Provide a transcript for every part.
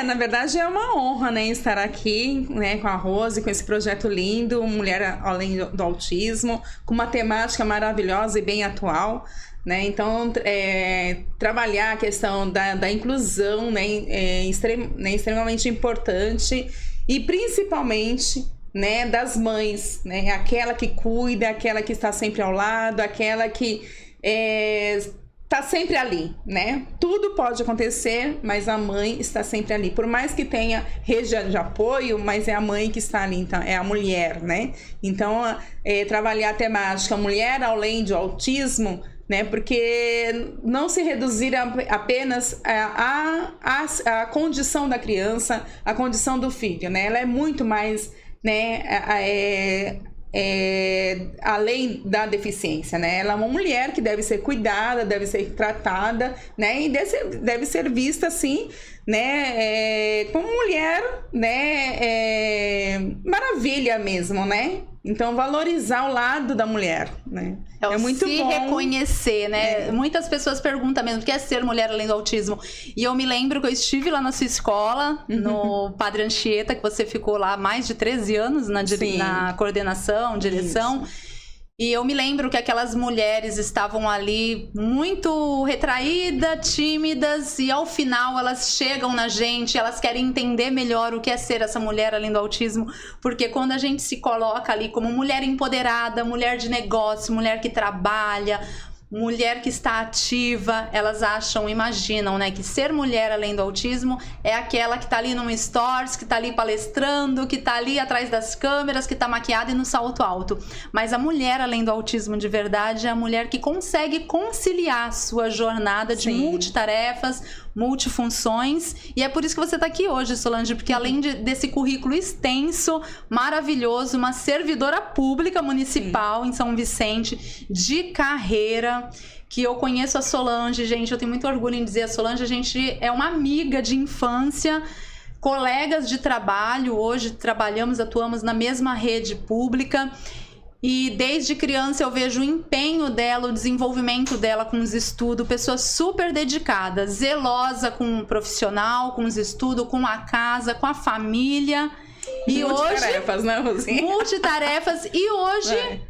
Na verdade é uma honra, né, estar aqui, né, com a Rose, com esse projeto lindo, Mulher Além do Autismo, com uma temática maravilhosa e bem atual, né? Então, trabalhar a questão da inclusão, né, extremamente importante, e principalmente, né, das mães, né, aquela que cuida, aquela que está sempre ao lado, aquela que tá sempre ali, né? Tudo pode acontecer, mas a mãe está sempre ali. Por mais que tenha rede de apoio, mas é a mãe que está ali, então é a mulher, né? Então, trabalhar a temática Mulher Além do Autismo, né? Porque não se reduzir apenas a condição da criança, a condição do filho, né? Ela é muito mais, né? Além da deficiência, né? Ela é uma mulher que deve ser cuidada, deve ser tratada, né? E deve ser vista assim, né? Como mulher, né? Maravilha mesmo, né? Então, valorizar o lado da mulher, né? É muito bom. Se reconhecer, né? Muitas pessoas perguntam mesmo o que é ser mulher além do autismo. E eu me lembro que eu estive lá na sua escola, no Padre Anchieta, que você ficou lá mais de 13 anos na coordenação, direção. Isso. E eu me lembro que aquelas mulheres estavam ali muito retraídas, tímidas, e ao final elas chegam na gente, elas querem entender melhor o que é ser essa mulher além do autismo, porque quando a gente se coloca ali como mulher empoderada, mulher de negócio, mulher que trabalha, mulher que está ativa, elas imaginam, né, que ser mulher além do autismo é aquela que está ali num stories, que está ali palestrando, que está ali atrás das câmeras, que está maquiada e no salto alto. Mas a mulher além do autismo de verdade é a mulher que consegue conciliar sua jornada de multitarefas, multifunções, e é por isso que você está aqui hoje, Solange, porque além desse currículo extenso, maravilhoso, uma servidora pública municipal em São Vicente, de carreira, que eu conheço a Solange, gente, eu tenho muito orgulho em dizer a Solange, a gente é uma amiga de infância, colegas de trabalho, hoje trabalhamos, atuamos na mesma rede pública. E desde criança eu vejo o empenho dela, o desenvolvimento dela com os estudos, pessoa super dedicada, zelosa com o profissional, com os estudos, com a casa, com a família. E multitarefas, né, Rosinha? Multitarefas. E hoje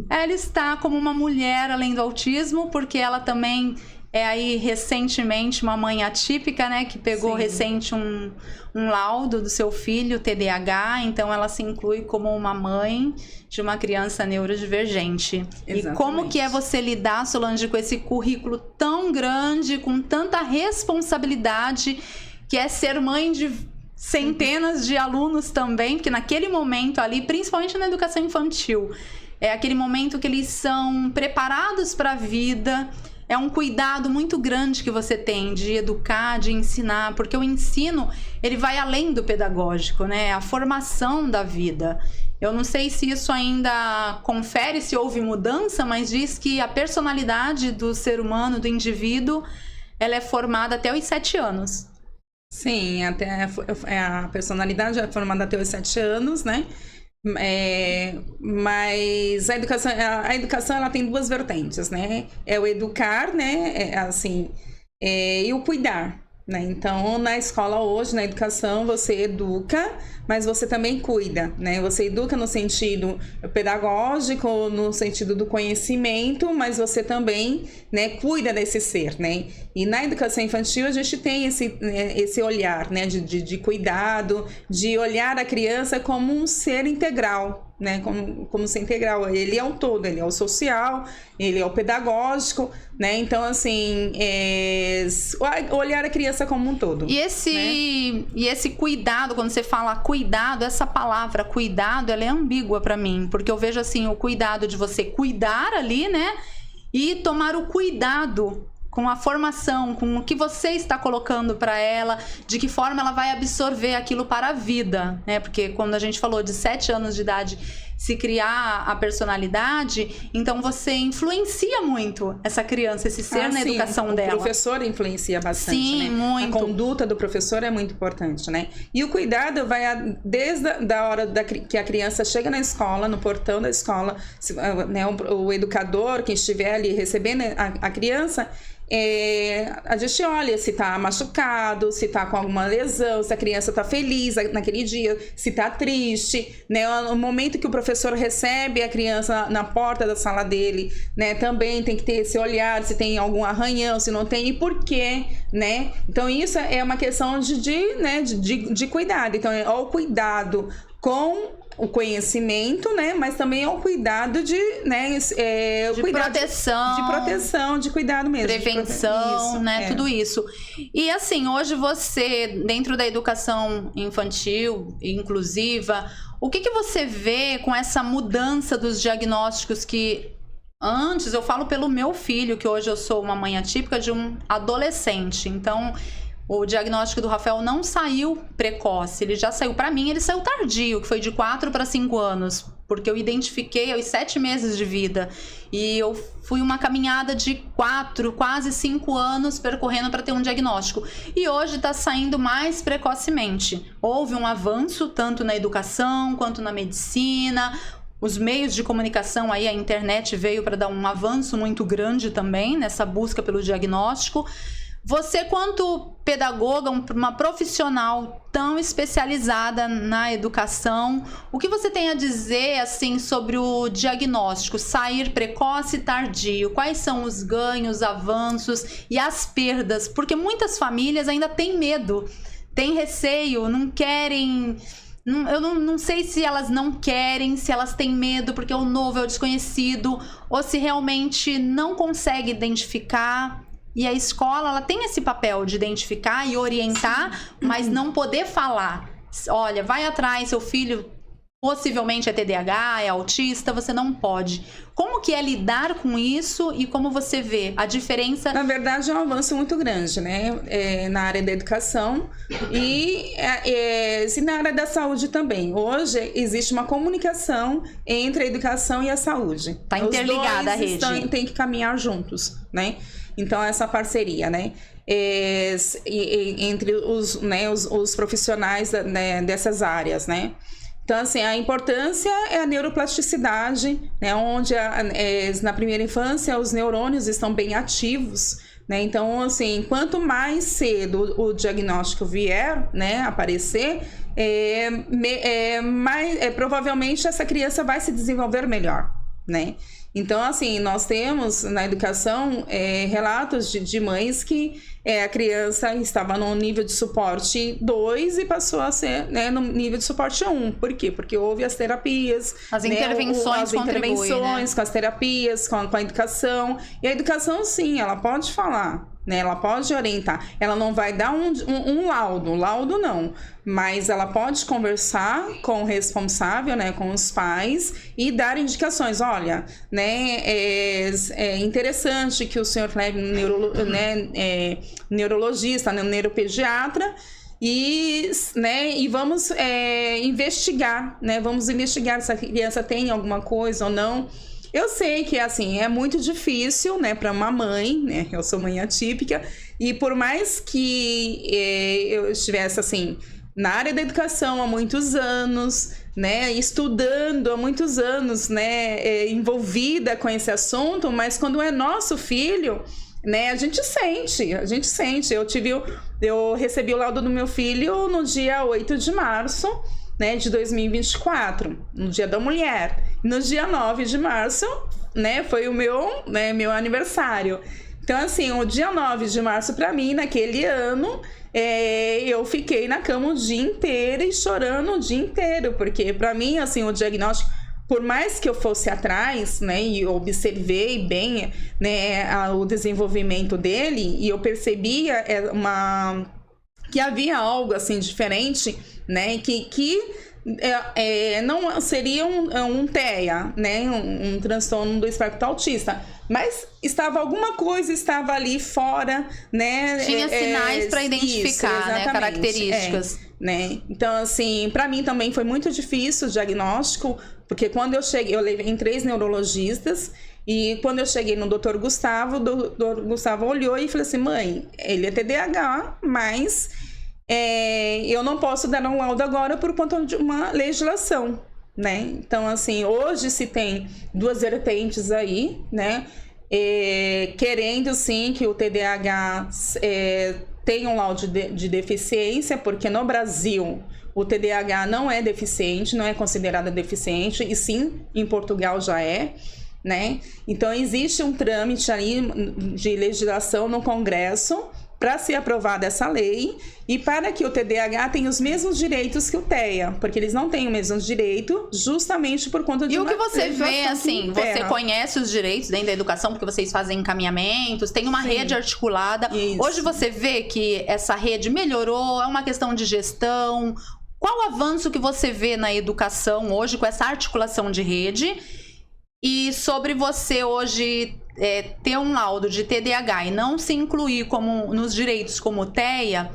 ela está como uma mulher além do autismo, porque ela também é aí recentemente uma mãe atípica, né? Que pegou recente um laudo do seu filho, TDAH, então ela se inclui como uma mãe de uma criança neurodivergente. Exatamente. E como que é você lidar, Solange, com esse currículo tão grande, com tanta responsabilidade, que é ser mãe de centenas de alunos também, porque naquele momento ali, principalmente na educação infantil, é aquele momento que eles são preparados para a vida. É um cuidado muito grande que você tem de educar, de ensinar, porque o ensino, ele vai além do pedagógico, né? É a formação da vida. Eu não sei se isso ainda confere, se houve mudança, mas diz que a personalidade do ser humano, do indivíduo, ela é formada até os 7 anos. Sim, a personalidade é formada até os 7 anos, né? Mas a educação ela tem 2 vertentes, né? É o educar, né? E o cuidar, né? Então, na escola hoje, na educação, você educa, mas você também cuida, né? Você educa no sentido pedagógico, no sentido do conhecimento, mas você também, né, cuida desse ser, né? E na educação infantil a gente tem esse olhar, né, de cuidado, de olhar a criança como um ser integral, né, como ser integral. Ele é o todo, ele é o social, ele é o pedagógico, né? Então, assim, olhar a criança como um todo. E esse cuidado, quando você fala cuidado, essa palavra cuidado, ela é ambígua para mim, porque eu vejo assim, o cuidado de você cuidar ali, né? E tomar o cuidado com a formação, com o que você está colocando para ela, de que forma ela vai absorver aquilo para a vida, né? Porque quando a gente falou de 7 anos de idade, se criar a personalidade, então você influencia muito essa criança, esse ser na educação dela. O professor influencia bastante, sim, né? muito. A conduta do professor é muito importante, né? E o cuidado vai desde a hora que a criança chega na escola, no portão da escola, né, o educador que estiver ali recebendo a criança, a gente olha se tá machucado, se tá com alguma lesão, se a criança tá feliz naquele dia, se tá triste, né? No momento que o professor recebe a criança na porta da sala dele, né? Também tem que ter esse olhar, se tem algum arranhão, se não tem, e por quê, né? Então isso é uma questão de cuidado. Então é o cuidado com o conhecimento, né? Mas também é o cuidado de, né? De proteção. De proteção, de cuidado mesmo. Prevenção, isso, né? Tudo isso. E assim, hoje você, dentro da educação infantil, inclusiva, o que você vê com essa mudança dos diagnósticos que... Antes, eu falo pelo meu filho, que hoje eu sou uma mãe atípica de um adolescente. Então... O diagnóstico do Rafael não saiu precoce, ele já saiu, para mim, ele saiu tardio, que foi de 4 para 5 anos, porque eu identifiquei aos 7 meses de vida. E eu fui uma caminhada de 4, quase 5 anos percorrendo para ter um diagnóstico. E hoje está saindo mais precocemente. Houve um avanço tanto na educação quanto na medicina. Os meios de comunicação, aí a internet veio para dar um avanço muito grande também nessa busca pelo diagnóstico. Você, quanto pedagoga, uma profissional tão especializada na educação, o que você tem a dizer assim sobre o diagnóstico, sair precoce e tardio? Quais são os ganhos, avanços e as perdas? Porque muitas famílias ainda têm medo, têm receio, não querem... Eu não sei se elas não querem, se elas têm medo porque é o novo, é o desconhecido, ou se realmente não consegue identificar. E a escola, ela tem esse papel de identificar e orientar, mas não poder falar. Olha, vai atrás, seu filho possivelmente é TDAH, é autista, você não pode. Como que é lidar com isso e como você vê a diferença? Na verdade, é um avanço muito grande, né? Na área da educação e na área da saúde também. Hoje, existe uma comunicação entre a educação e a saúde. Tá interligada a rede. Tem que caminhar juntos, né? Então, essa parceria, né? Entre os profissionais, né, dessas áreas, né? Então, assim, a importância é a neuroplasticidade, né? Onde na primeira infância os neurônios estão bem ativos, né? Então, assim, quanto mais cedo o diagnóstico vier, né, aparecer, provavelmente essa criança vai se desenvolver melhor, né? Então, assim, nós temos na educação relatos de mães que a criança estava no nível de suporte 2 e passou a ser, né, no nível de suporte 1. Por quê? Porque houve as terapias, as intervenções, né? Com as terapias, com a educação. E a educação, sim, ela pode falar, né? Ela pode orientar. Ela não vai dar um laudo não. Mas ela pode conversar com o responsável, né, com os pais e dar indicações. Olha, né, é interessante que o senhor leve neurologista, neuropediatra e vamos investigar, né? Vamos investigar se a criança tem alguma coisa ou não. Eu sei que, assim, é muito difícil, né, para uma mãe, né? Eu sou mãe atípica e por mais que eu estivesse, assim, na área da educação há muitos anos, né, estudando há muitos anos, né, envolvida com esse assunto, mas quando é nosso filho, né, a gente sente. Eu recebi o laudo do meu filho no dia 8 de março, né, de 2024, no Dia da Mulher. No dia 9 de março, né, foi o meu aniversário. Então, assim, o dia 9 de março, para mim, naquele ano, eu fiquei na cama o dia inteiro e chorando o dia inteiro, porque para mim, assim, o diagnóstico, por mais que eu fosse atrás, né, e observei bem, né, o desenvolvimento dele, e eu percebia que havia algo, assim, diferente, né, que não seria um TEA, né, um transtorno do espectro autista, mas alguma coisa estava ali fora, né? Tinha sinais para identificar, isso, né, características. né? Então, assim, para mim também foi muito difícil o diagnóstico, porque quando eu cheguei, eu levei em 3 neurologistas, e quando eu cheguei no Dr. Gustavo, o Dr. Gustavo olhou e falou assim, mãe, ele é TDAH, mas eu não posso dar um laudo agora por conta de uma legislação, né? Então, assim, hoje se tem 2 vertentes aí, né? Querendo, sim, que o TDAH tenha um laudo de deficiência, porque no Brasil o TDAH não é deficiente, não é considerado deficiente, e sim, em Portugal já é, né? Então, existe um trâmite aí de legislação no Congresso para ser aprovada essa lei e para que o TDAH tenha os mesmos direitos que o TEA, porque eles não têm o mesmo direito justamente por conta de E uma o que você vê, assim, você interna. conhece os direitos dentro da educação, porque vocês fazem encaminhamentos, tem uma Sim. rede articulada. Isso. Hoje você vê que essa rede melhorou, é uma questão de gestão. Qual o avanço que você vê na educação hoje com essa articulação de rede? E sobre você hoje ter um laudo de TDAH e não se incluir como, nos direitos como TEA,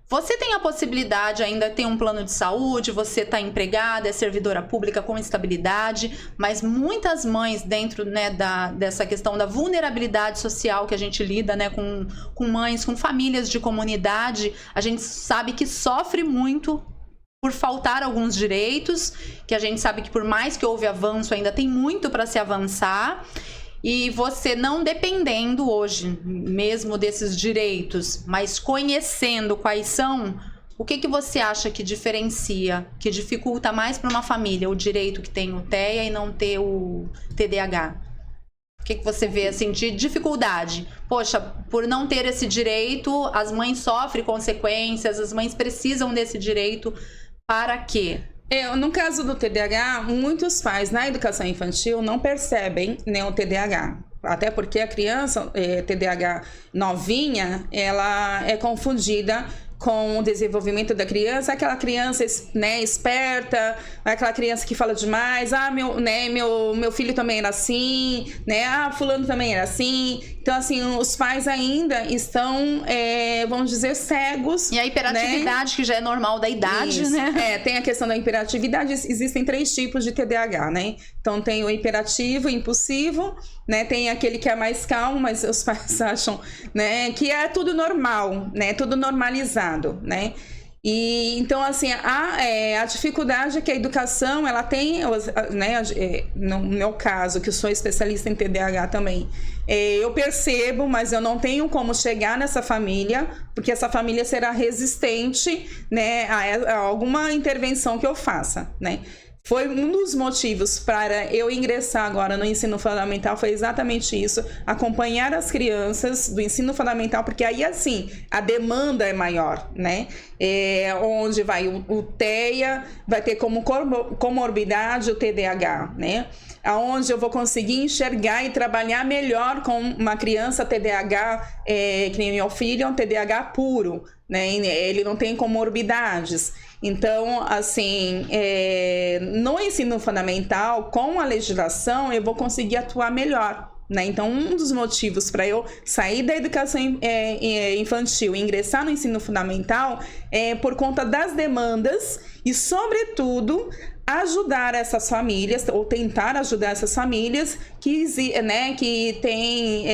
você tem a possibilidade ainda de ter um plano de saúde, você está empregada, é servidora pública com estabilidade, mas muitas mães dentro, né, dessa questão da vulnerabilidade social que a gente lida, né, com mães, com famílias de comunidade, a gente sabe que sofre muito por faltar alguns direitos, que a gente sabe que por mais que houve avanço, ainda tem muito para se avançar. E você não dependendo hoje mesmo desses direitos, mas conhecendo quais são, o que você acha que diferencia, que dificulta mais para uma família o direito que tem o TEA e não ter o TDAH? O que você vê assim de dificuldade? Poxa, por não ter esse direito, as mães sofrem consequências, as mães precisam desse direito para quê? No caso do TDAH, muitos pais na educação infantil não percebem, né, o TDAH. Até porque a criança TDAH novinha, ela é confundida com o desenvolvimento da criança, aquela criança, né, esperta, aquela criança que fala demais, meu filho também era assim, né, fulano também era assim. Então, assim, os pais ainda estão, vamos dizer, cegos. E a hiperatividade, né? Que já é normal da idade, isso, né? Tem a questão da hiperatividade, existem 3 tipos de TDAH, né? Então, tem o hiperativo, impulsivo, né? Tem aquele que é mais calmo, mas os pais acham, né, que é tudo normal, né? Tudo normalizado, né? E então, assim, a dificuldade é que a educação, ela tem, né, no meu caso, que eu sou especialista em TDAH também, eu percebo, mas eu não tenho como chegar nessa família, porque essa família será resistente, né, a alguma intervenção que eu faça, né? Foi um dos motivos para eu ingressar agora no ensino fundamental, foi exatamente isso, acompanhar as crianças do ensino fundamental, porque aí, assim, a demanda é maior, né? Onde vai o TEA, vai ter como comorbidade o TDAH, né? Onde eu vou conseguir enxergar e trabalhar melhor com uma criança TDAH, que nem meu filho, é um TDAH puro, né? Ele não tem comorbidades. Então, assim, no ensino fundamental, com a legislação, eu vou conseguir atuar melhor, né? Então, um dos motivos para eu sair da educação infantil e ingressar no ensino fundamental é por conta das demandas e, sobretudo, ajudar essas famílias, ou tentar ajudar essas famílias que tem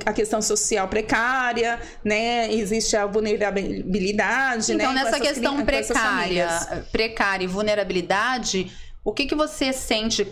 a questão social precária, né? Existe a vulnerabilidade, então, né? Nessa questão precária e vulnerabilidade, o que você sente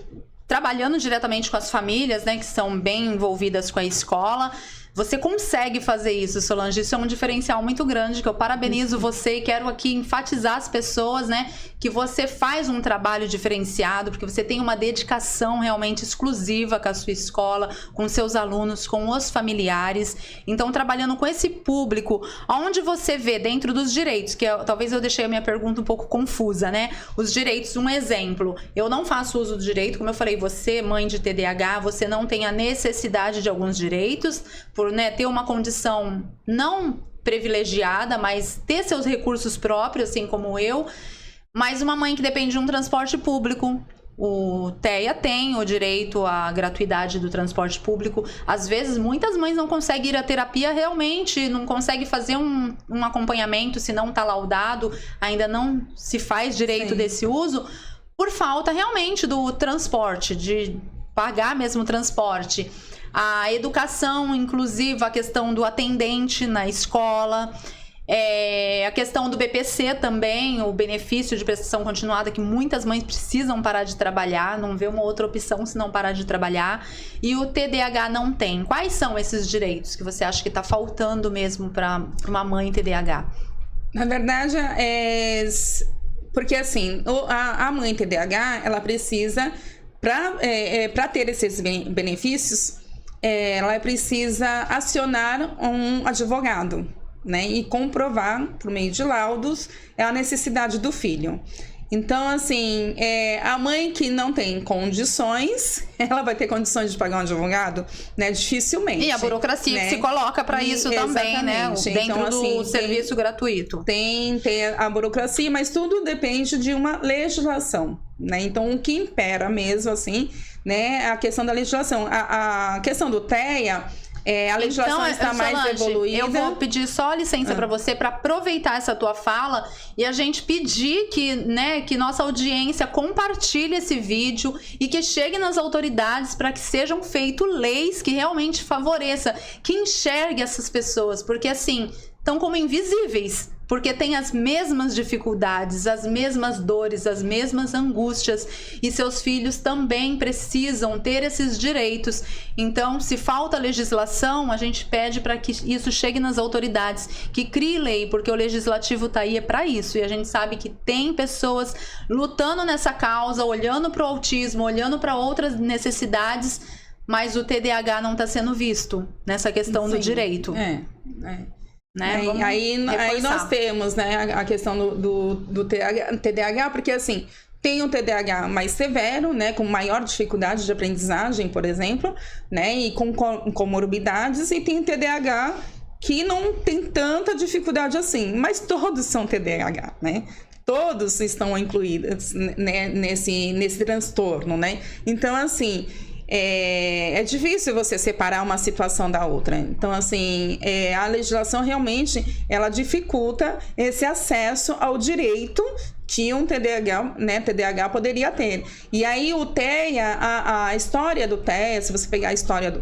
trabalhando diretamente com as famílias, né, que são bem envolvidas com a escola? Você consegue fazer isso, Solange? Isso é um diferencial muito grande, que eu parabenizo você e quero aqui enfatizar as pessoas, né, que você faz um trabalho diferenciado, porque você tem uma dedicação realmente exclusiva com a sua escola, com seus alunos, com os familiares. Então, trabalhando com esse público, onde você vê dentro dos direitos, que talvez eu deixei a minha pergunta um pouco confusa, né? Os direitos, um exemplo, eu não faço uso do direito, como eu falei, você, mãe de TDAH, você não tem a necessidade de alguns direitos, por, né, ter uma condição não privilegiada, mas ter seus recursos próprios, assim como eu. Mas uma mãe que depende de um transporte público, O TEA tem o direito à gratuidade do transporte público. Às vezes, muitas mães não conseguem ir à terapia realmente, não conseguem fazer um acompanhamento se não está laudado, ainda não se faz direito desse uso, por falta realmente do transporte, de pagar mesmo o transporte. A educação inclusiva, a questão do atendente na escola... a questão do BPC também, o benefício de prestação continuada, que muitas mães precisam parar de trabalhar, não vê uma outra opção se não parar de trabalhar. E o TDAH não tem. Quais são esses direitos que você acha que está faltando mesmo para uma mãe TDAH? Na verdade, porque assim, a mãe TDAH, ela precisa, para ter esses benefícios, ela precisa acionar um advogado, né, e comprovar, por meio de laudos, a necessidade do filho. Então, assim, a mãe que não tem condições, ela vai ter condições de pagar um advogado? Né? Dificilmente. E a burocracia, né, que se coloca para isso também, né? Dentro então, assim, do serviço gratuito. Tem a burocracia, mas tudo depende de uma legislação, né? Então, o que impera mesmo, assim, né, a questão da legislação. A questão do TEA... a legislação então, está mais evoluída. Eu vou pedir só licença para você, para aproveitar essa tua fala e a gente pedir que nossa audiência compartilhe esse vídeo e que chegue nas autoridades para que sejam feitas leis que realmente favoreçam, que enxergue essas pessoas, porque assim, estão como invisíveis. Porque tem as mesmas dificuldades, as mesmas dores, as mesmas angústias. E seus filhos também precisam ter esses direitos. Então, se falta legislação, a gente pede para que isso chegue nas autoridades, que crie lei, porque o legislativo está aí para isso. E a gente sabe que tem pessoas lutando nessa causa, olhando para o autismo, olhando para outras necessidades, mas o TDAH não está sendo visto nessa questão do direito. Né? Aí nós temos, né, a questão do TDAH, porque assim, tem um TDAH mais severo, né, com maior dificuldade de aprendizagem, por exemplo, né, e com comorbidades, e tem o TDAH que não tem tanta dificuldade assim, mas todos são TDAH, né? Todos estão incluídos, né, nesse transtorno, né? Então, assim... É difícil você separar uma situação da outra. Então, assim, a legislação realmente, ela dificulta esse acesso ao direito que um TDAH poderia ter. E aí o TEA, a história do TEA, se você pegar a história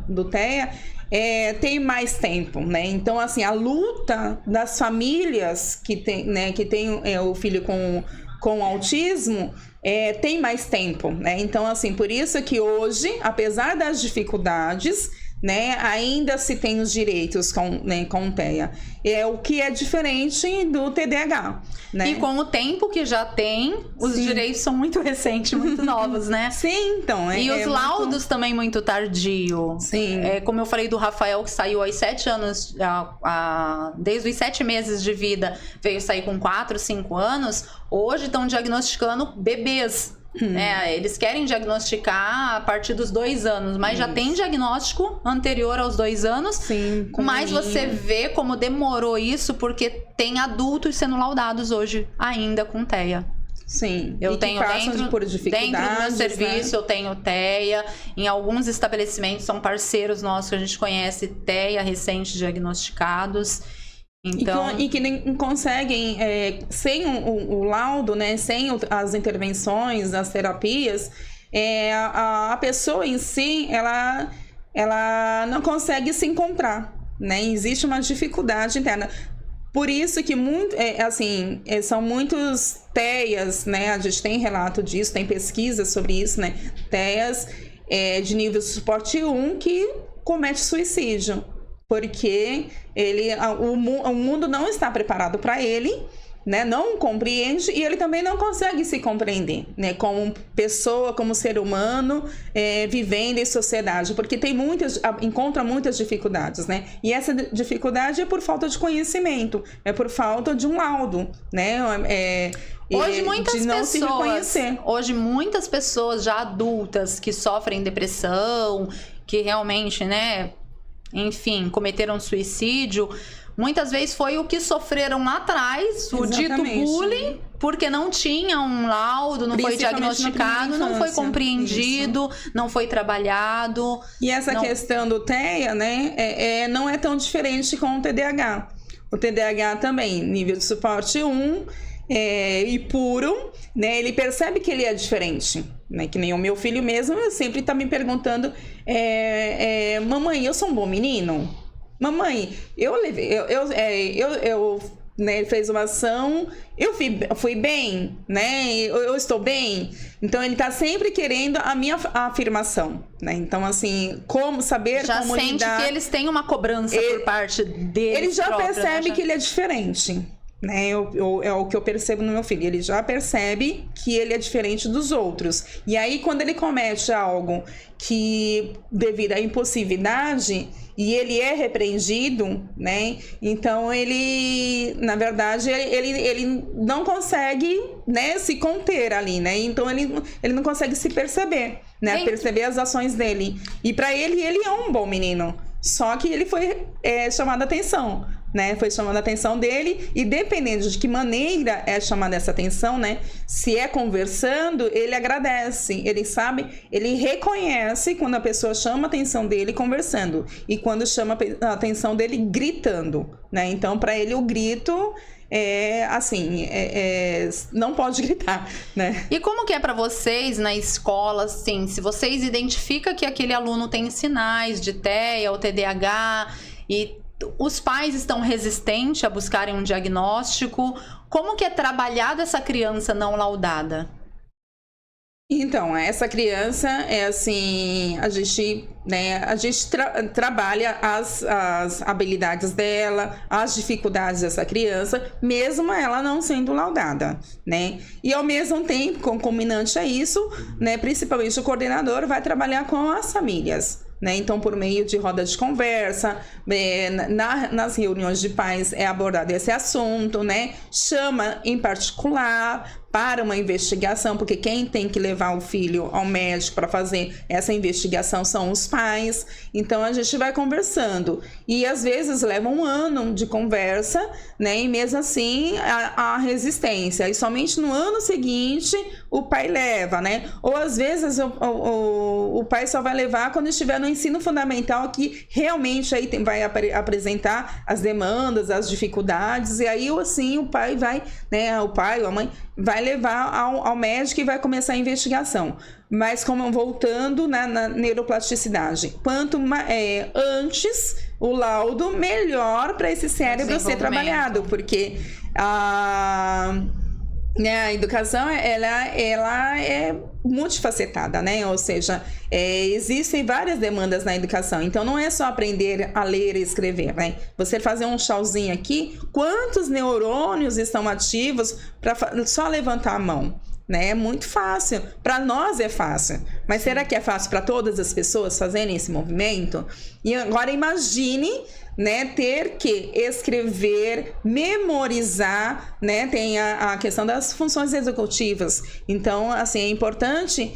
do TEA, tem mais tempo, né? Então, assim, a luta das famílias que tem o filho com autismo, tem mais tempo, né? Então, assim, por isso que hoje, apesar das dificuldades, né, ainda se tem os direitos com o TEA. O que é diferente do TDAH, né? E com o tempo que já tem, os direitos são muito recentes, muito novos, né? Sim, então. E os laudos também muito tardio. Sim. Como eu falei do Rafael, que saiu aos 7 anos, desde os 7 meses de vida, veio sair com 4, 5 anos. Hoje estão diagnosticando bebês. Eles querem diagnosticar a partir dos 2 anos, mas já tem diagnóstico anterior aos 2 anos. Sim, mas você vê como demorou isso, porque tem adultos sendo laudados hoje ainda com TEA. Sim, eu tenho dentro do meu serviço, né? Eu tenho TEA. Em alguns estabelecimentos são parceiros nossos que a gente conhece, TEA recente diagnosticados. Então... E que nem conseguem, sem o laudo, né, sem as intervenções, as terapias, a pessoa em si, ela não consegue se encontrar, né? Existe uma dificuldade interna. Por isso que são muitos TEAs, né? A gente tem relato disso, tem pesquisa sobre isso, né? TEAs de nível de suporte 1 que comete suicídio. Porque o mundo não está preparado para ele, né? Não compreende, e ele também não consegue se compreender, né? Como pessoa, como ser humano, vivendo em sociedade, porque encontra muitas dificuldades, né? E essa dificuldade é por falta de conhecimento, é por falta de um laudo, né? Hoje muitas pessoas já adultas que sofrem depressão, que realmente, né, enfim, cometeram suicídio, muitas vezes foi o que sofreram lá atrás, o dito Exatamente. bullying, porque não tinha um laudo, não foi Principalmente na diagnosticado, primeira não foi infância. compreendido, não foi trabalhado. E essa Não. questão do TEA, né, não é tão diferente com o TDAH. O TDAH também, nível de suporte 1 e puro, né, ele percebe que ele é diferente. Né, que nem o meu filho mesmo, sempre tá me perguntando, mamãe, eu sou um bom menino? Mamãe, eu né, fez uma ação, eu fui bem, né? Eu estou bem. Então ele tá sempre querendo a minha afirmação, né? Então assim, como saber Já como sente lidar. que eles têm uma cobrança por parte deles. Ele já próprios, percebe né? que ele é diferente. Né? É o que eu percebo no meu filho. Ele já percebe que ele é diferente dos outros. E aí, quando ele comete algo que, devido à impulsividade, e ele é repreendido, né? Então ele, na verdade, ele não consegue, né, se conter ali, né? Então ele não consegue se perceber, né? Perceber as ações dele. E para ele é um bom menino. Só que ele foi chamado a atenção, né? Foi chamando a atenção dele, e dependendo de que maneira é chamada essa atenção, né? Se é conversando, ele agradece, ele sabe, ele reconhece quando a pessoa chama a atenção dele conversando, e quando chama a atenção dele gritando, né? Então, para ele, o grito não pode gritar, né? E como que é para vocês na escola, assim, se vocês identificam que aquele aluno tem sinais de TEA ou TDAH e os pais estão resistentes a buscarem um diagnóstico, como que é trabalhada essa criança não laudada? Então, essa criança assim, a gente trabalha as habilidades dela, as dificuldades dessa criança, mesmo ela não sendo laudada, né? E ao mesmo tempo, concomitante a isso, né, principalmente o coordenador vai trabalhar com as famílias. Né? Então, por meio de roda de conversa, nas reuniões de pais é abordado esse assunto, né? Chama em particular para uma investigação, porque quem tem que levar o filho ao médico para fazer essa investigação são os pais. Então, a gente vai conversando. E, às vezes, leva um ano de conversa, né? E mesmo assim, a resistência. E somente no ano seguinte, o pai leva, né? Ou, às vezes, o pai só vai levar quando estiver no ensino fundamental, que realmente aí vai apresentar as demandas, as dificuldades, e aí, assim, o pai vai, né? O pai ou a mãe vai levar ao médico e vai começar a investigação. Mas como voltando na neuroplasticidade, quanto antes o laudo, melhor para esse cérebro ser trabalhado, porque a educação ela é multifacetada, né? Ou seja, existem várias demandas na educação. Então, não é só aprender a ler e escrever, né? Você fazer um chauzinho aqui, quantos neurônios estão ativos para só levantar a mão? Né? É muito fácil. Para nós é fácil. Mas será que é fácil para todas as pessoas fazerem esse movimento? E agora imagine, né, ter que escrever, memorizar, né? Tem a questão das funções executivas. Então, assim, é importante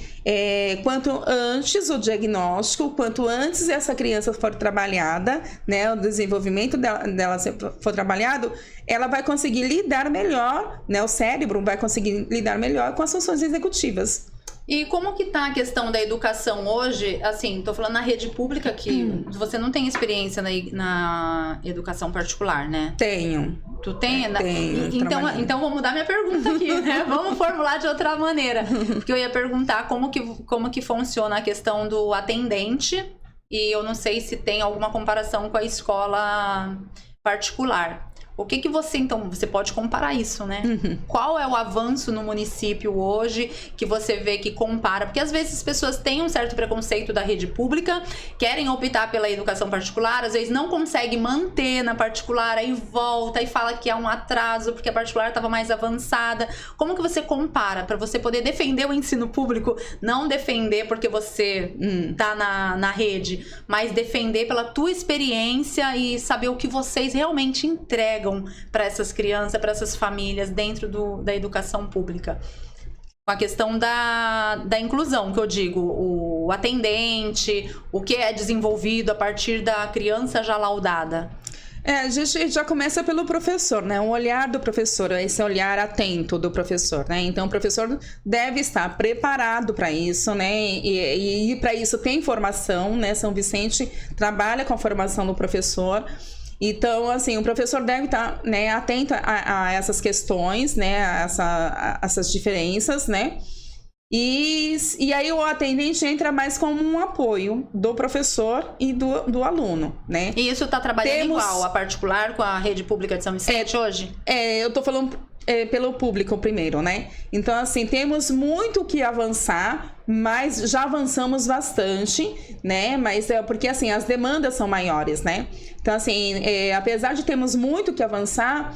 quanto antes o diagnóstico, quanto antes essa criança for trabalhada, né, o desenvolvimento dela for trabalhado, ela vai conseguir lidar melhor, né? O cérebro vai conseguir lidar melhor com as funções executivas. E como que tá a questão da educação hoje? Assim, tô falando na rede pública, que você não tem experiência na educação particular, né? Tenho. Tu tem? Tenho. Então vou mudar minha pergunta aqui, né? Vamos formular de outra maneira. Porque eu ia perguntar como que funciona a questão do atendente, e eu não sei se tem alguma comparação com a escola particular. O que você, então, você pode comparar isso, né? Uhum. Qual é o avanço no município hoje que você vê que compara? Porque às vezes as pessoas têm um certo preconceito da rede pública, querem optar pela educação particular, às vezes não conseguem manter na particular, aí volta e fala que há um atraso porque a particular estava mais avançada. Como que você compara para você poder defender o ensino público? Não defender porque você tá na rede, mas defender pela tua experiência e saber o que vocês realmente entregam para essas crianças, para essas famílias dentro da educação pública. A questão da inclusão, que eu digo, o atendente, o que é desenvolvido a partir da criança já laudada. A gente já começa pelo professor, né? O olhar do professor, esse olhar atento do professor, né? Então, o professor deve estar preparado para isso, né? E para isso tem formação, né? São Vicente trabalha com a formação do professor. Então, assim, o professor deve estar, né, atento a essas questões, né? A essas diferenças, né? E aí o atendente entra mais como um apoio do professor e do aluno, né? E isso está trabalhando igual a particular com a rede pública de São Vicente hoje? Eu tô falando pelo público primeiro, né? Então, assim, temos muito que avançar, mas já avançamos bastante, né? Mas porque, assim, as demandas são maiores, né? Então, assim, apesar de termos muito que avançar,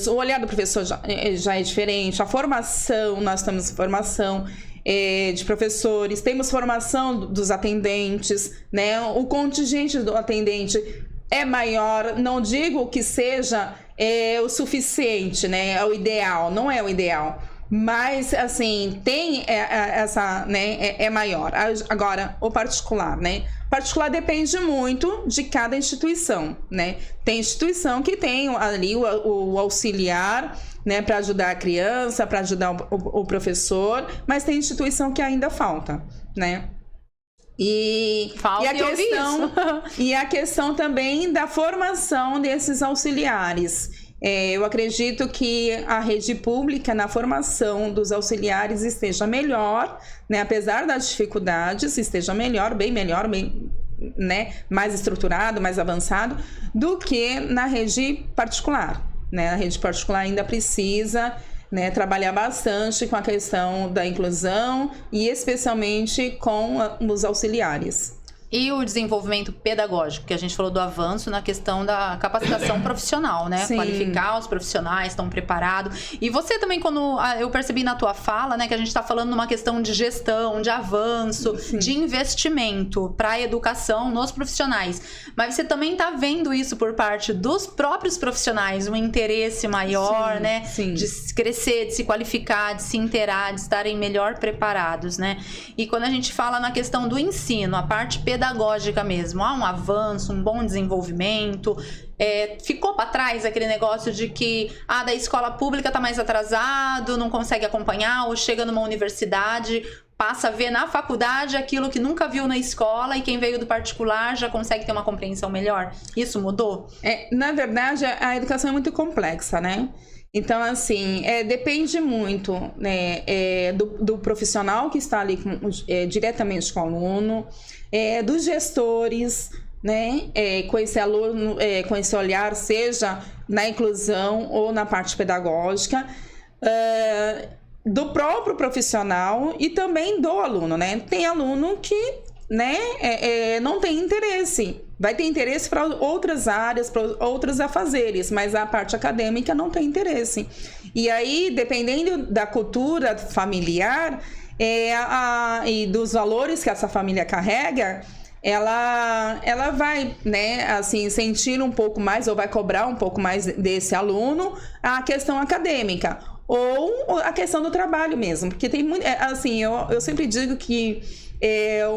o olhar do professor já é diferente, a formação, nós temos formação de professores, temos formação dos atendentes, né? O contingente do atendente é maior, não digo que seja o suficiente, né? É o ideal, não é o ideal. Mas, assim, tem essa, né? É maior. Agora, o particular, né? Particular depende muito de cada instituição, né? Tem instituição que tem ali o auxiliar, né? Para ajudar a criança, para ajudar o professor, mas tem instituição que ainda falta, né? E a questão também da formação desses auxiliares. Eu acredito que a rede pública, na formação dos auxiliares, esteja melhor, né? Apesar das dificuldades, esteja melhor, bem, né? Mais estruturado, mais avançado, do que na rede particular, né? A rede particular ainda precisa, né, trabalhar bastante com a questão da inclusão e especialmente com os auxiliares. E o desenvolvimento pedagógico, que a gente falou do avanço na questão da capacitação profissional, né? Sim. Qualificar os profissionais, estão preparados. E você também, quando eu percebi na tua fala, né, que a gente está falando numa questão de gestão, de avanço, sim, de investimento para a educação nos profissionais. Mas você também está vendo isso por parte dos próprios profissionais, um interesse maior, sim, né? Sim. De crescer, de se qualificar, de se inteirar, de estarem melhor preparados, né? E quando a gente fala na questão do ensino, a parte pedagógica mesmo, há um avanço, um bom desenvolvimento, ficou para trás aquele negócio de que da escola pública está mais atrasado, não consegue acompanhar, ou chega numa universidade, passa a ver na faculdade aquilo que nunca viu na escola, e quem veio do particular já consegue ter uma compreensão melhor. Isso mudou? Na verdade, a educação é muito complexa, né? Então, assim, depende muito, né, do profissional que está ali diretamente com o aluno, dos gestores, né, com esse aluno, com esse olhar, seja na inclusão ou na parte pedagógica, do próprio profissional e também do aluno, né? Tem aluno que, né, não tem interesse. Vai ter interesse para outras áreas, para outros afazeres, mas a parte acadêmica não tem interesse. E aí, dependendo da cultura familiar e dos valores que essa família carrega, ela vai, né, assim, sentir um pouco mais, ou vai cobrar um pouco mais desse aluno a questão acadêmica, ou a questão do trabalho mesmo. Porque tem muito, assim, eu sempre digo que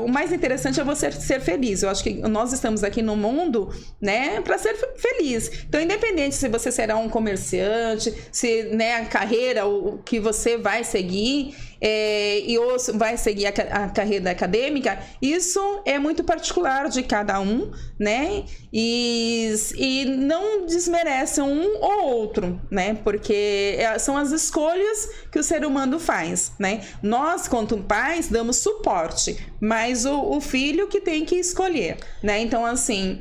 o mais interessante é você ser feliz. Eu acho que nós estamos aqui no mundo, né, para ser feliz. Então, independente se você será um comerciante, se, né, a carreira o que você vai seguir, ou vai seguir a carreira acadêmica, isso é muito particular de cada um, né? E não desmerece um ou outro, né? Porque são as escolhas que o ser humano faz, né? Nós, quanto pais, damos suporte, mas o filho que tem que escolher, né? Então, assim,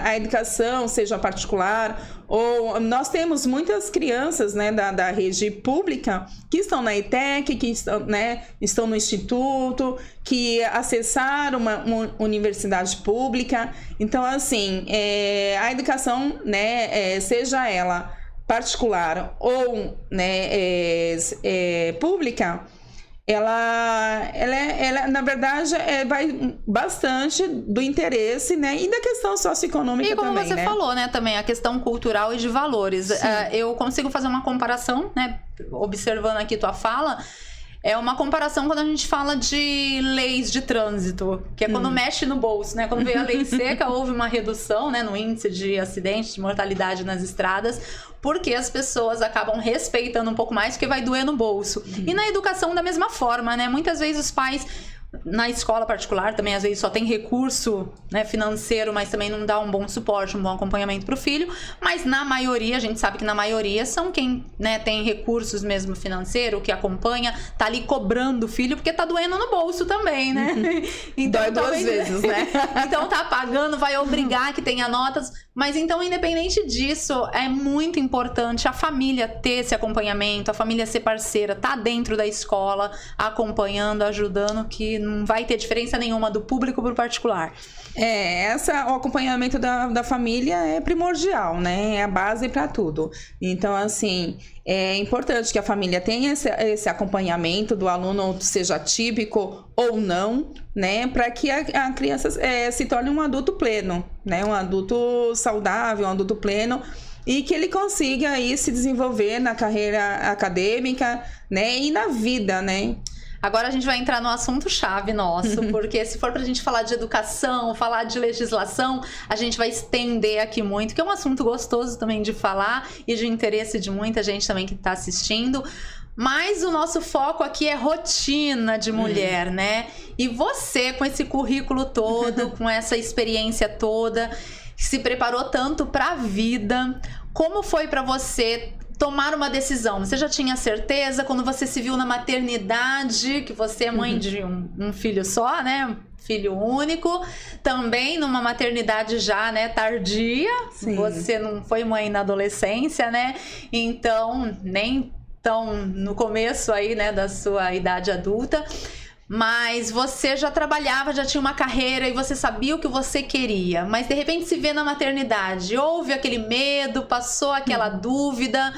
a educação, seja particular, ou nós temos muitas crianças, né, da rede pública que estão na ETEC, que estão no instituto, que acessaram uma universidade pública. Então, assim, a educação, né, seja ela particular ou, né, pública, ela na verdade vai bastante do interesse, né, e da questão socioeconômica também, né? E como você falou, né, também a questão cultural e de valores. Eu consigo fazer uma comparação, né, observando aqui tua fala. É uma comparação quando a gente fala de leis de trânsito, que é quando mexe no bolso, né? Quando veio a lei seca, houve uma redução, né, no índice de acidentes, de mortalidade nas estradas, porque as pessoas acabam respeitando um pouco mais, porque vai doer no bolso. E na educação da mesma forma, né? Muitas vezes os pais... Na escola particular também, às vezes, só tem recurso, né, financeiro, mas também não dá um bom suporte, um bom acompanhamento para o filho. Mas na maioria, a gente sabe que na maioria são quem, né, tem recursos mesmo financeiro, que acompanha, tá ali cobrando o filho, porque tá doendo no bolso também, né? Então, dói duas vezes, né? Então tá pagando, vai obrigar que tenha notas. Mas então, independente disso, é muito importante a família ter esse acompanhamento, a família ser parceira, tá dentro da escola, acompanhando, ajudando, que não vai ter diferença nenhuma do público pro particular. O acompanhamento da família é primordial, né? É a base para tudo. Então, assim, é importante que a família tenha esse acompanhamento do aluno, seja típico ou não, né? Para que a criança se torne um adulto pleno, né? Um adulto saudável, um adulto pleno, e que ele consiga aí se desenvolver na carreira acadêmica, né? E na vida, né? Agora a gente vai entrar no assunto-chave nosso, porque se for pra gente falar de educação, falar de legislação, a gente vai estender aqui muito, que é um assunto gostoso também de falar e de interesse de muita gente também que tá assistindo. Mas o nosso foco aqui é rotina de mulher, né? E você, com esse currículo todo, com essa experiência toda, se preparou tanto pra vida, como foi pra você tomar uma decisão? Você já tinha certeza quando você se viu na maternidade, que você é mãe de um filho só, né? Filho único, também numa maternidade já, né, tardia. Sim. Você não foi mãe na adolescência, né? Então, nem tão no começo aí, né, da sua idade adulta. Mas você já trabalhava, já tinha uma carreira e você sabia o que você queria. Mas de repente se vê na maternidade, houve aquele medo, passou aquela dúvida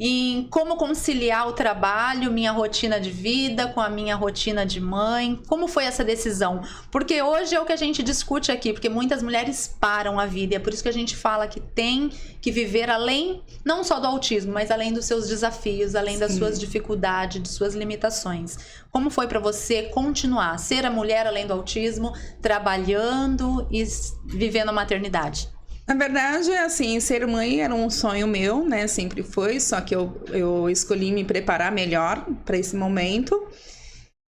em como conciliar o trabalho, minha rotina de vida com a minha rotina de mãe. Como foi essa decisão? Porque hoje é o que a gente discute aqui, porque muitas mulheres param a vida. E é por isso que a gente fala que tem que viver além, não só do autismo, mas além dos seus desafios, além das suas dificuldades, de suas limitações. Como foi para você continuar, ser a mulher além do autismo, trabalhando e vivendo a maternidade? Na verdade, assim, ser mãe era um sonho meu, né? Sempre foi, só que eu escolhi me preparar melhor para esse momento.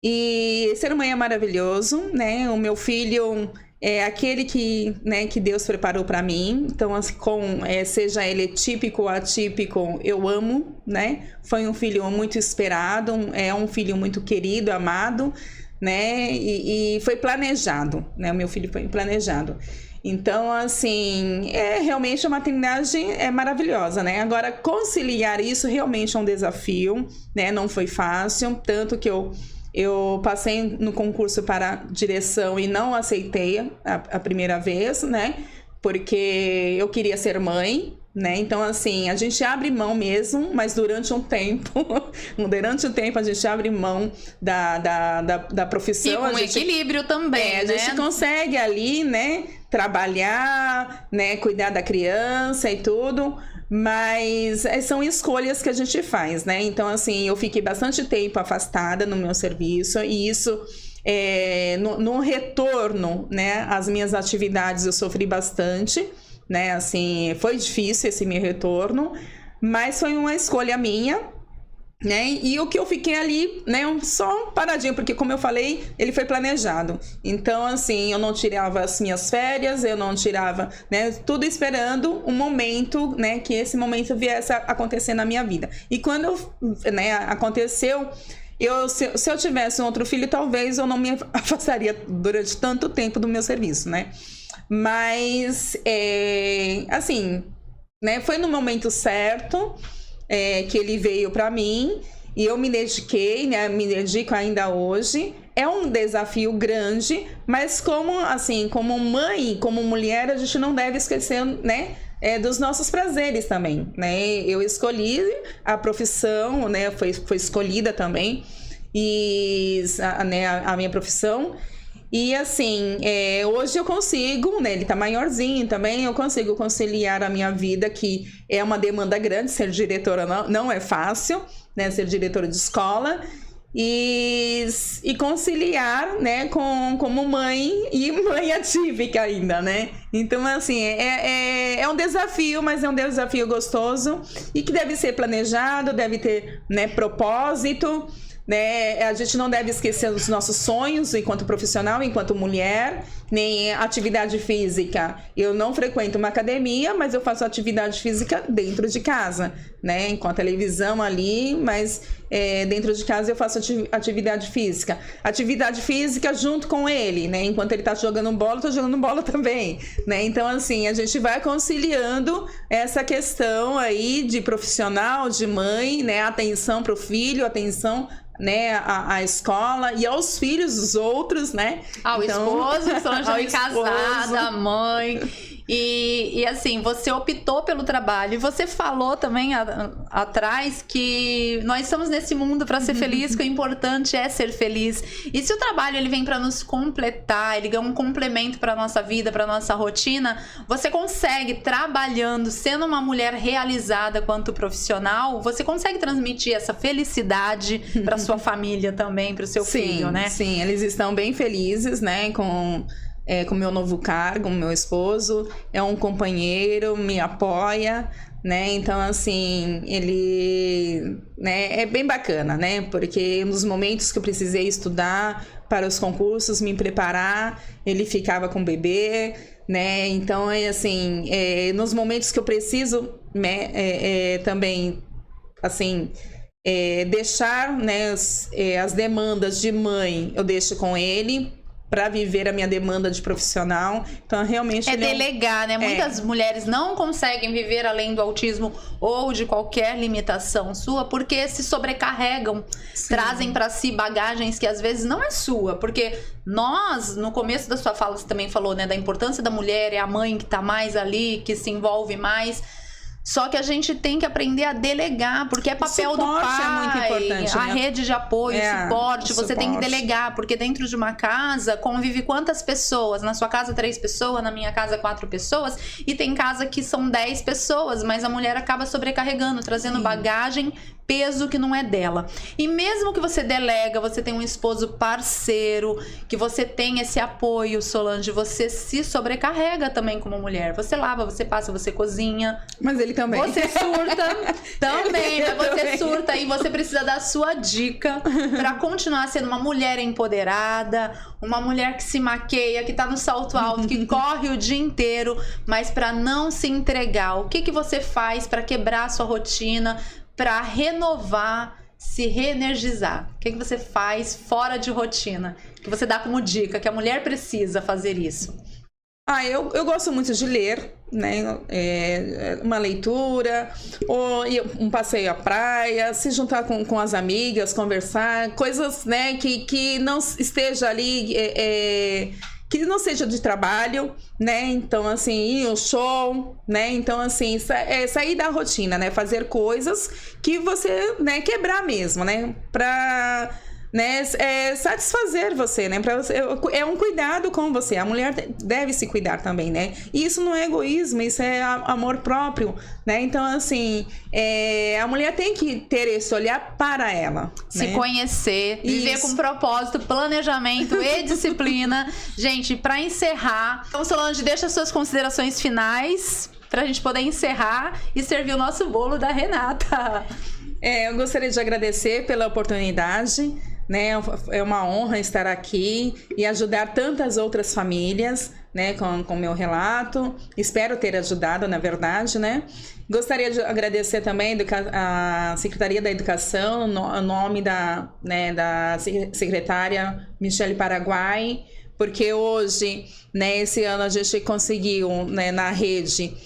E ser mãe é maravilhoso, né? O meu filho é aquele que Deus preparou para mim. Então, assim, seja ele típico ou atípico, eu amo, né? Foi um filho muito esperado, é um filho muito querido, amado, né? E foi planejado, né? O meu filho foi planejado. Então, assim, realmente a maternidade é maravilhosa, né? Agora, conciliar isso realmente é um desafio, né? Não foi fácil, tanto que eu passei no concurso para direção e não aceitei a primeira vez, né? Porque eu queria ser mãe, né? Então, assim, a gente abre mão mesmo, mas durante um tempo a gente abre mão da profissão. E com equilíbrio também, né? A gente consegue ali, né, trabalhar, né, cuidar da criança e tudo, mas são escolhas que a gente faz, né? Então, assim, eu fiquei bastante tempo afastada no meu serviço e isso... no retorno, né, às minhas atividades eu sofri bastante, né, assim, foi difícil esse meu retorno, mas foi uma escolha minha, né, e o que eu fiquei ali, né, só paradinho, porque como eu falei, ele foi planejado, então, assim, eu não tirava as minhas férias, eu não tirava, né, tudo esperando um momento, né, que esse momento viesse a acontecer na minha vida, e quando, né, aconteceu, se eu tivesse um outro filho, talvez eu não me afastaria durante tanto tempo do meu serviço, né? Mas, assim, né? Foi no momento certo que ele veio para mim e eu me dediquei, né? Me dedico ainda hoje. É um desafio grande, mas como mãe, como mulher, a gente não deve esquecer, né? Dos nossos prazeres também, né? Eu escolhi a profissão, né? Foi escolhida também e a minha profissão. E assim, hoje eu consigo, né? Ele tá maiorzinho também, eu consigo conciliar a minha vida, que é uma demanda grande, ser diretora não é fácil, né? Ser diretora de escola. e conciliar, né, como mãe e mãe atípica ainda, né? Então, assim, é um desafio, mas é um desafio gostoso e que deve ser planejado, deve ter, né, propósito, né? A gente não deve esquecer os nossos sonhos enquanto profissional, enquanto mulher, nem atividade física. Eu não frequento uma academia, mas eu faço atividade física dentro de casa, né? Com a televisão ali, mas dentro de casa eu faço atividade física. Atividade física junto com ele, né? Enquanto ele tá jogando bola, eu tô jogando bola também, né? Então, assim, a gente vai conciliando essa questão aí de profissional, de mãe, né? Atenção pro filho, atenção, né, a escola e aos filhos dos outros, né? Ao esposo, casada, a mãe. E assim, você optou pelo trabalho. E você falou também atrás que nós estamos nesse mundo para ser feliz, que o importante é ser feliz. E se o trabalho ele vem para nos completar, ele é um complemento para nossa vida, para nossa rotina, você consegue, trabalhando, sendo uma mulher realizada quanto profissional, você consegue transmitir essa felicidade para sua família também, para o seu filho, né? Sim, eles estão bem felizes, né, com meu novo cargo, meu esposo é um companheiro, me apoia, né? Então, assim, ele, né, é bem bacana, né? Porque nos momentos que eu precisei estudar para os concursos, me preparar, ele ficava com o bebê, né? Então, assim, nos momentos que eu preciso, né, também, assim, deixar, né, as demandas de mãe, eu deixo com ele, para viver a minha demanda de profissional. Então, realmente... delegar, né? Muitas mulheres não conseguem viver além do autismo ou de qualquer limitação sua, porque se sobrecarregam, trazem para si bagagens que às vezes não é sua. Porque nós, no começo da sua fala, você também falou, né, da importância da mulher, é a mãe que tá mais ali, que se envolve mais... Só que a gente tem que aprender a delegar, porque é papel do pai, é muito importante, a rede de apoio, suporte, você tem que delegar, porque dentro de uma casa convive quantas pessoas? Na sua casa 3 pessoas, na minha casa 4 pessoas, e tem casa que são 10 pessoas, mas a mulher acaba sobrecarregando, trazendo bagagem, peso que não é dela. E mesmo que você delega, você tem um esposo parceiro, que você tem esse apoio, Solange, você se sobrecarrega também como mulher. Você lava, você passa, você cozinha. Mas ele também. Você surta também, mas você surta e você precisa dar a sua dica para continuar sendo uma mulher empoderada, uma mulher que se maqueia, que tá no salto alto, que corre o dia inteiro, mas para não se entregar. O que você faz para quebrar a sua rotina, para renovar, se reenergizar? O que você faz fora de rotina? Que você dá como dica, que a mulher precisa fazer isso? Eu gosto muito de ler, né? Uma leitura, ou um passeio à praia, se juntar com as amigas, conversar, coisas, né, que não esteja ali... que não seja de trabalho, né? Então, assim, ir ao show, né? Então, assim, sair da rotina, né? Fazer coisas que você, né, quebrar mesmo, né? Pra, né, satisfazer você, né? É um cuidado com você. A mulher deve se cuidar também, né? E isso não é egoísmo, isso é amor próprio, né? Então, assim, a mulher tem que ter esse olhar para ela. Se conhecer, viver com propósito, planejamento e disciplina. Gente, para encerrar, então, Solange, deixa suas considerações finais pra gente poder encerrar e servir o nosso bolo da Renata. Eu gostaria de agradecer pela oportunidade, né? É uma honra estar aqui e ajudar tantas outras famílias, né, com o meu relato. Espero ter ajudado, na verdade, né? Gostaria de agradecer também a Secretaria da Educação, o nome da secretária Michele Paraguai, porque hoje, né, esse ano a gente conseguiu, né, na rede,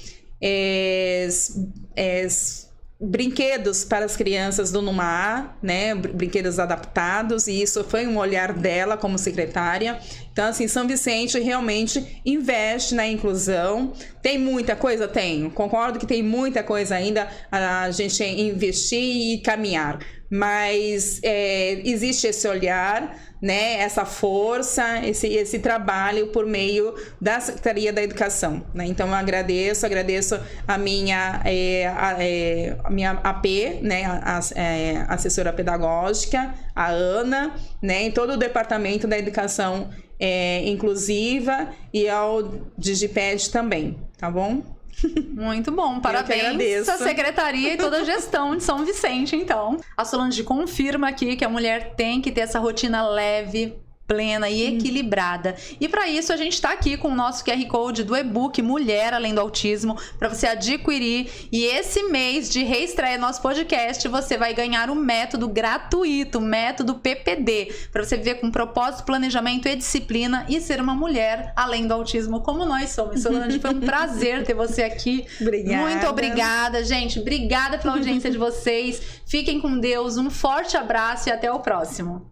brinquedos para as crianças do NUMA, né, brinquedos adaptados, e isso foi um olhar dela como secretária. Então, assim, São Vicente realmente investe na inclusão. Tem muita coisa? Tem. Concordo que tem muita coisa ainda a gente investir e caminhar. Mas existe esse olhar, né, essa força, esse trabalho por meio da Secretaria da Educação, né? Então eu agradeço a minha AP, né, assessora pedagógica, a Ana, né, em todo o departamento da educação inclusiva e ao Digiped também, tá bom? Muito bom, parabéns à secretaria e toda a gestão de São Vicente, então. A Solange confirma aqui que a mulher tem que ter essa rotina leve, plena e equilibrada. E para isso a gente está aqui com o nosso QR Code do e-book Mulher Além do Autismo para você adquirir. E esse mês de reestreia nosso podcast, você vai ganhar um método gratuito, o método PPD, para você viver com propósito, planejamento e disciplina e ser uma mulher além do autismo como nós somos. Solange, foi um prazer ter você aqui. Obrigada. Muito obrigada, gente. Obrigada pela audiência de vocês. Fiquem com Deus. Um forte abraço e até o próximo.